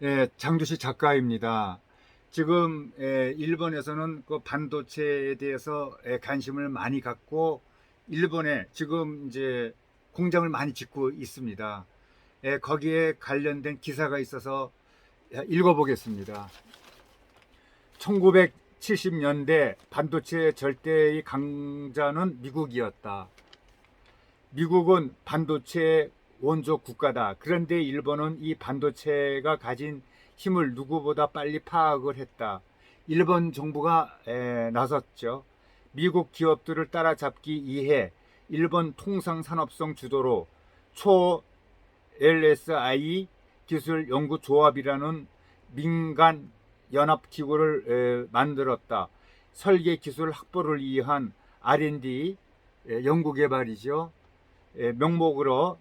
예, 장주시 작가입니다. 지금 일본에서는 그 반도체에 대해서 관심을 많이 갖고 일본에 지금 이제 공장을 많이 짓고 있습니다. 거기에 관련된 기사가 있어서 읽어보겠습니다. 1970년대 반도체 절대의 강자는 미국이었다. 미국은 반도체 원조 국가다. 그런데 일본은 이 반도체가 가진 힘을 누구보다 빨리 파악을 했다. 일본 정부가 나섰죠. 미국 기업들을 따라잡기 위해 일본 통상산업성 주도로 초 LSI 기술 연구 조합이라는 민간 연합 기구를 만들었다. 설계 기술 확보를 위한 R&D 연구 개발이죠. 명목으로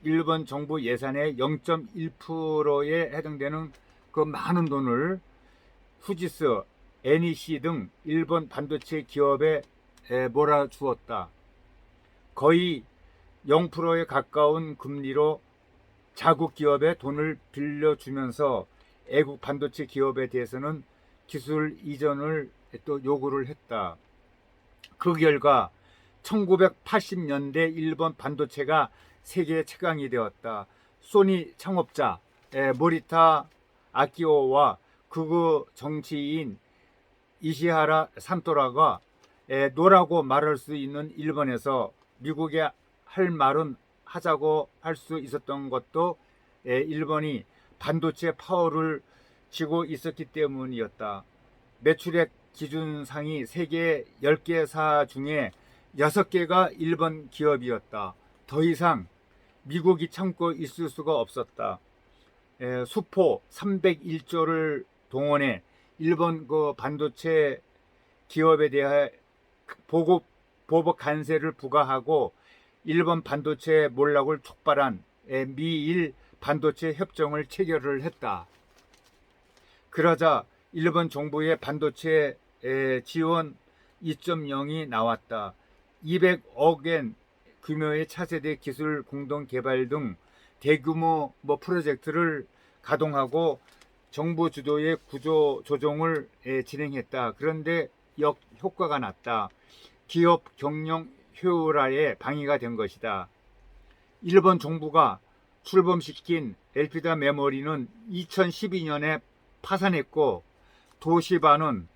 일본 정부 예산의 0.1%에 해당되는 그 많은 돈을 후지스, NEC 등 일본 반도체 기업에 몰아주었다. 거의 0%에 가까운 금리로 자국 기업에 돈을 빌려주면서 애국 반도체 기업에 대해서는 기술 이전을 또 요구를 했다. 그 결과 1980년대 일본 반도체가 세계 최강이 되었다. 소니 창업자 모리타 아키오와 극우 정치인 이시하라 산토라가 노라고 말할 수 있는 일본에서 미국에 할 말은 하자고 할 수 있었던 것도 일본이 반도체 파워를 쥐고 있었기 때문이었다. 매출액 기준상이 세계 10개사 중에 6개가 일본 기업이었다. 더 이상 미국이 참고 있을 수가 없었다. 수포 301조를 동원해 일본 그 반도체 기업에 대해 보복 관세를 부과하고 일본 반도체 몰락을 촉발한 미일 반도체 협정을 체결을 했다. 그러자 일본 정부의 반도체 지원 2.0이 나왔다. 200억엔 규모의 차세대 기술 공동 개발 등 대규모 프로젝트를 가동하고 정부 주도의 구조 조정을 진행했다. 그런데 효과가 났다. 기업 경영 효율화에 방해가 된 것이다. 일본 정부가 출범시킨 엘피다 메모리는 2012년에 파산했고 도시바는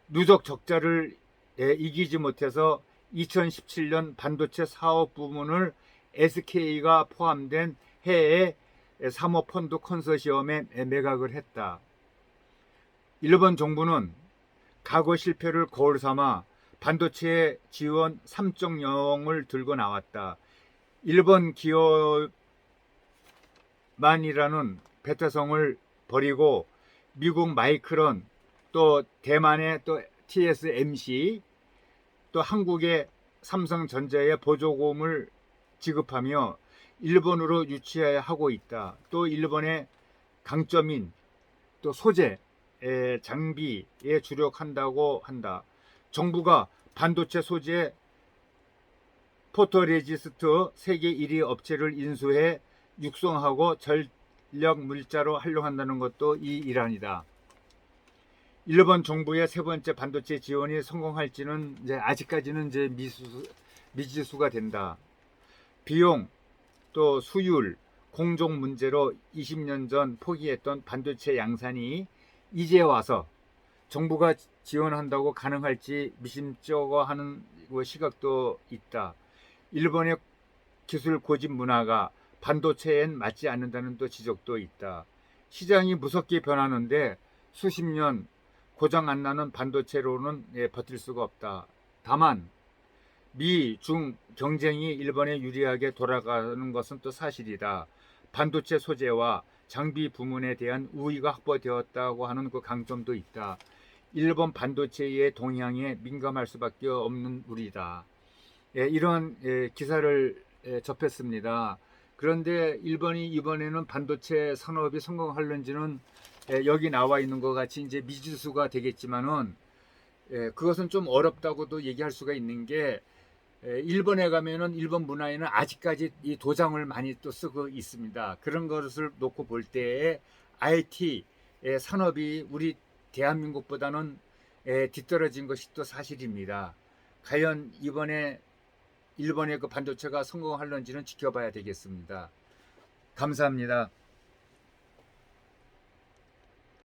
누적 적자를 이기지 못해서 2017년 반도체 사업 부문을 SK가 포함된 해외 사모펀드 컨소시엄에 매각을 했다. 일본 정부는 과거 실패를 거울 삼아 반도체 지원 3.0을 들고 나왔다. 일본 기업만이라는 배타성을 버리고 미국 마이크론, 또 대만의 또 TSMC, 또 한국의 삼성전자에 보조금을 지급하며 일본으로 유치하고 있다. 또 일본의 강점인 또 소재, 장비에 주력한다고 한다. 정부가 반도체 소재 포토레지스트 세계 1위 업체를 인수해 육성하고 전력 물자로 활용한다는 것도 이 일환이다. 일본 정부의 세 번째 반도체 지원이 성공할지는 아직까지는 미지수가 된다. 비용, 또 수율, 공정 문제로 20년 전 포기했던 반도체 양산이 이제 와서 정부가 지원한다고 가능할지 미심쩍어하는 시각도 있다. 일본의 기술 고집 문화가 반도체엔 맞지 않는다는 또 지적도 있다. 시장이 무섭게 변하는데 수십 년 고장 안 나는 반도체로는 버틸 수가 없다. 다만 미, 중 경쟁이 일본에 유리하게 돌아가는 것은 또 사실이다. 반도체 소재와 장비 부문에 대한 우위가 확보되었다고 하는 그 강점도 있다. 일본 반도체의 동향에 민감할 수밖에 없는 우리다. 이런 기사를 접했습니다. 그런데 일본이 이번에는 반도체 산업이 성공할는지는 여기 나와 있는 것 같이 이제 미지수가 되겠지만은 그것은 좀 어렵다고도 얘기할 수가 있는 게 일본에 가면은 일본 문화에는 아직까지 이 도장을 많이 또 쓰고 있습니다. 그런 것을 놓고 볼 때에 IT 산업이 우리 대한민국보다는 뒤떨어진 것이 또 사실입니다. 과연 이번에 일본의 그 반도체가 성공할런지는 지켜봐야 되겠습니다. 감사합니다.